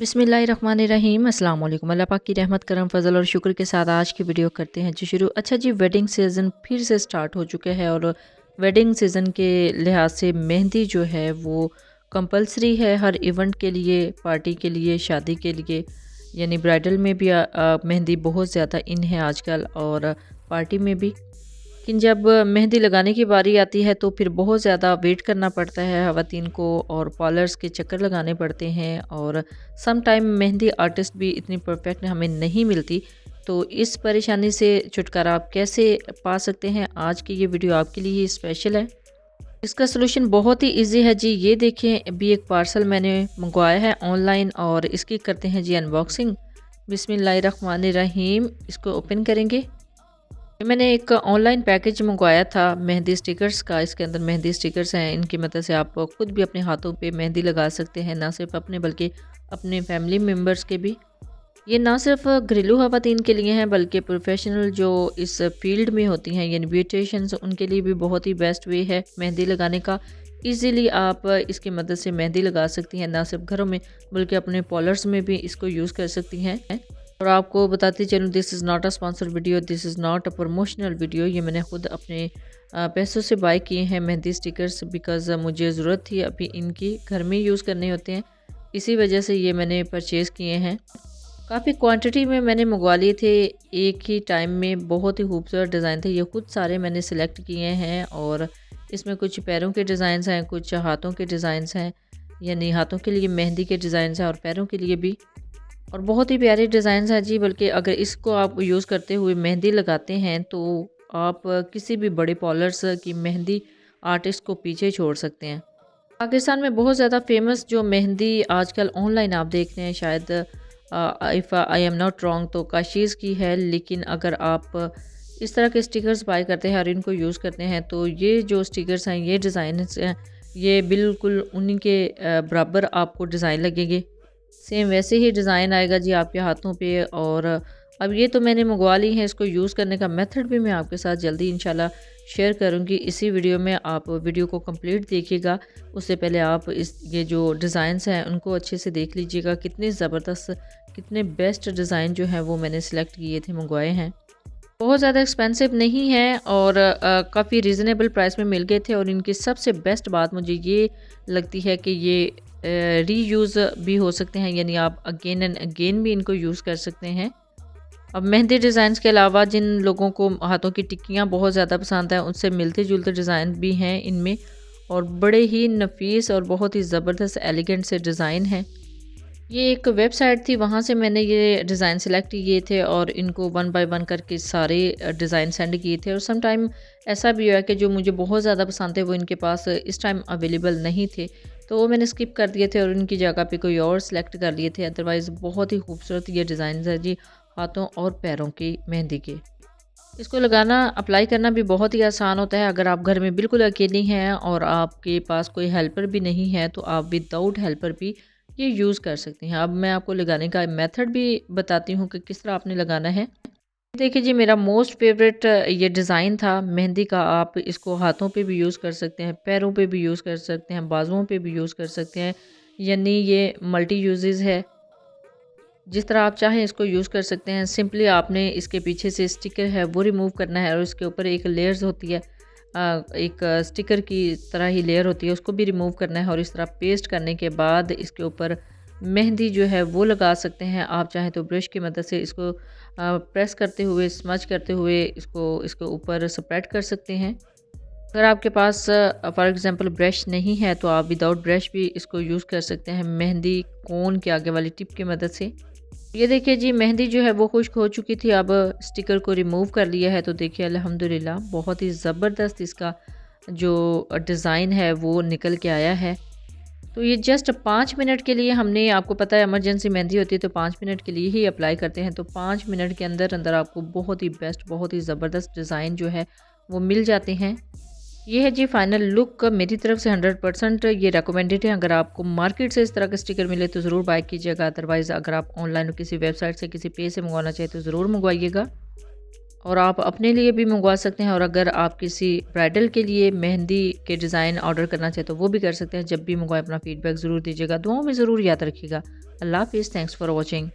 बिस्मिल्लाहिर्रहमानिर्रहीम अस्सलाम वालेकुम। अल्लाह पाक की रहमत करम फजल और शुक्र के साथ आज की वीडियो करते हैं जी शुरू। अच्छा जी, वेडिंग सीज़न फिर से स्टार्ट हो चुका है और वेडिंग सीज़न के लिहाज से मेहंदी जो है वो कंपलसरी है हर इवेंट के लिए, पार्टी के लिए, शादी के लिए। यानी ब्राइडल में भी मेहंदी बहुत ज़्यादा इन है आजकल और पार्टी में भी। लेकिन जब मेहंदी लगाने की बारी आती है तो फिर बहुत ज़्यादा वेट करना पड़ता है ख़वातीन को और पार्लर्स के चक्कर लगाने पड़ते हैं और सम टाइम मेहंदी आर्टिस्ट भी इतनी परफेक्ट हमें नहीं मिलती। तो इस परेशानी से छुटकारा आप कैसे पा सकते हैं, आज की ये वीडियो आपके लिए ही स्पेशल है। इसका सलूशन बहुत ही इजी है जी। ये देखें, अभी एक पार्सल मैंने मंगवाया है ऑनलाइन और इसकी करते हैं जी अनबॉक्सिंग। बिस्मिल्लाहिर्रहमानिर्रहीम। इसको ओपन करेंगे। मैंने एक ऑनलाइन पैकेज मंगवाया था मेहंदी स्टिकर्स का। इसके अंदर मेहंदी स्टिकर्स हैं, इनकी मदद से आप खुद भी अपने हाथों पे मेहंदी लगा सकते हैं, ना सिर्फ अपने बल्कि अपने फैमिली मेम्बर्स के भी। ये ना सिर्फ घरेलू ख़वातीन के लिए हैं बल्कि प्रोफेशनल जो इस फील्ड में होती हैं यानी ब्यूटिशियंस, उनके लिए भी बहुत ही बेस्ट वे है मेहंदी लगाने का। ईज़िली आप इसकी मदद से मेहंदी लगा सकती हैं, ना सिर्फ घरों में बल्कि अपने पार्लर्स में भी इसको यूज़ कर सकती हैं। और आपको बताती चलूँ, this is not a sponsor video, this is not a promotional video. ये मैंने खुद अपने पैसों से बाय किए हैं मेहंदी स्टिकर्स, बिकॉज़ मुझे ज़रूरत थी अभी इनकी, घर में यूज़ करने होते हैं, इसी वजह से ये मैंने परचेज़ किए हैं। काफ़ी क्वांटिटी में मैंने मंगवा लिए थे एक ही टाइम में। बहुत ही खूबसूरत डिज़ाइन थे, ये खुद सारे मैंने सिलेक्ट किए हैं और इसमें कुछ पैरों के डिज़ाइंस हैं, कुछ हाथों के डिज़ाइंस हैं, यानी हाथों के लिए मेहंदी के डिज़ाइंस हैं और पैरों के लिए भी। और बहुत ही प्यारे डिज़ाइंस हैं जी, बल्कि अगर इसको आप यूज़ करते हुए मेहंदी लगाते हैं तो आप किसी भी बड़े पार्लर्स की मेहंदी आर्टिस्ट को पीछे छोड़ सकते हैं। पाकिस्तान में बहुत ज़्यादा फेमस जो मेहंदी आजकल ऑनलाइन आप देख रहे हैं, शायद if I am not wrong तो काशीज़ की है। लेकिन अगर आप इस तरह के स्टिकर्स बाय करते हैं और इनको यूज़ करते हैं तो ये जो स्टिकर्स हैं, ये डिज़ाइंस हैं, ये बिल्कुल उन्हीं के बराबर आपको डिज़ाइन लगेंगे। सेम वैसे ही डिज़ाइन आएगा जी आपके हाथों पे। और अब ये तो मैंने मंगवा ली है, इसको यूज़ करने का मेथड भी मैं आपके साथ जल्दी इंशाल्लाह शेयर करूँगी इसी वीडियो में। आप वीडियो को कंप्लीट देखिएगा, उससे पहले आप ये जो डिज़ाइंस हैं उनको अच्छे से देख लीजिएगा। कितने ज़बरदस्त, कितने बेस्ट डिज़ाइन जो हैं वो मैंने सेलेक्ट किए थे, मंगवाए हैं। बहुत ज़्यादा एक्सपेंसिव नहीं है और काफ़ी रीज़नेबल प्राइस में मिल गए थे। और इनकी सबसे बेस्ट बात मुझे ये लगती है कि ये रीयूज़ भी हो सकते हैं, यानी आप अगेन एंड अगेन भी इनको यूज़ कर सकते हैं। अब मेहंदी डिज़ाइंस के अलावा जिन लोगों को हाथों की टिक्कियाँ बहुत ज़्यादा पसंद हैं, उनसे मिलते जुलते डिज़ाइन भी हैं इनमें और बड़े ही नफीस और बहुत ही ज़बरदस्त एलिगेंट से डिज़ाइन हैं। ये एक वेबसाइट थी, वहाँ से मैंने ये डिज़ाइन सेलेक्ट किए थे और इनको वन बाय वन करके सारे डिज़ाइन सेंड किए थे। और सम टाइम ऐसा भी हुआ कि जो मुझे बहुत ज़्यादा पसंद थे वो इनके पास इस टाइम अवेलेबल नहीं थे, तो वो मैंने स्किप कर दिए थे और उनकी जगह पे कोई और सेलेक्ट कर लिए थे। अदरवाइज़ बहुत ही खूबसूरत ये डिज़ाइन है जी, हाथों और पैरों की मेहंदी के। इसको लगाना, अप्लाई करना भी बहुत ही आसान होता है। अगर आप घर में बिल्कुल अकेली हैं और आपके पास कोई हेल्पर भी नहीं है तो आप विदाउट हेल्पर भी ये यूज़ कर सकती हैं। अब मैं आपको लगाने का मेथड भी बताती हूँ कि किस तरह आपने लगाना है। देखिए जी, मेरा मोस्ट फेवरेट ये डिज़ाइन था मेहंदी का। आप इसको हाथों पे भी यूज़ कर सकते हैं, पैरों पे भी यूज़ कर सकते हैं, बाजुओं पे भी यूज़ कर सकते हैं, यानी ये मल्टी यूजेस है। जिस तरह आप चाहें इसको यूज़ कर सकते हैं। सिंपली आपने इसके पीछे से स्टिकर है वो रिमूव करना है और उसके ऊपर एक लेयर्स होती है, एक स्टिकर की तरह ही लेयर होती है, उसको भी रिमूव करना है और इस तरह पेस्ट करने के बाद इसके ऊपर मेहंदी जो है वो लगा सकते हैं। आप चाहें तो ब्रश की मदद से इसको प्रेस करते हुए, स्मच करते हुए इसको इसके ऊपर स्प्रेड कर सकते हैं। अगर आपके पास फॉर एग्ज़ाम्पल ब्रश नहीं है तो आप विदाउट ब्रश भी इसको यूज़ कर सकते हैं मेहंदी कोन के आगे वाली टिप की मदद से। ये देखिए जी, मेहंदी जो है वो खुश्क हो चुकी थी। अब स्टिकर को रिमूव कर लिया है तो देखिए अल्हम्दुलिल्लाह बहुत ही ज़बरदस्त इसका जो डिज़ाइन है वो निकल के आया है। तो ये जस्ट 5 मिनट के लिए हमने, आपको पता है इमरजेंसी मेहंदी होती है तो 5 मिनट के लिए ही अप्लाई करते हैं, तो 5 मिनट के अंदर अंदर आपको बहुत ही बेस्ट, बहुत ही ज़बरदस्त डिज़ाइन जो है वो मिल जाते हैं। ये है जी फाइनल लुक। मेरी तरफ से 100% ये रिकमेंडेड है। अगर आपको मार्केट से इस तरह का स्टिकर मिले तो ज़रूर बाय कीजिएगा। अदरवाइज़ अगर आप ऑनलाइन किसी वेबसाइट से, किसी पेज से मंगवाना चाहें तो ज़रूर मंगवाइएगा। और आप अपने लिए भी मंगवा सकते हैं, और अगर आप किसी ब्राइडल के लिए मेहंदी के डिज़ाइन ऑर्डर करना चाहें तो वो भी कर सकते हैं। जब भी मंगवाएँ अपना फ़ीडबैक ज़रूर दीजिएगा, दुआओं में ज़रूर याद रखिएगा। अल्लाह हाफ़िज़, थैंक्स फॉर वॉचिंग।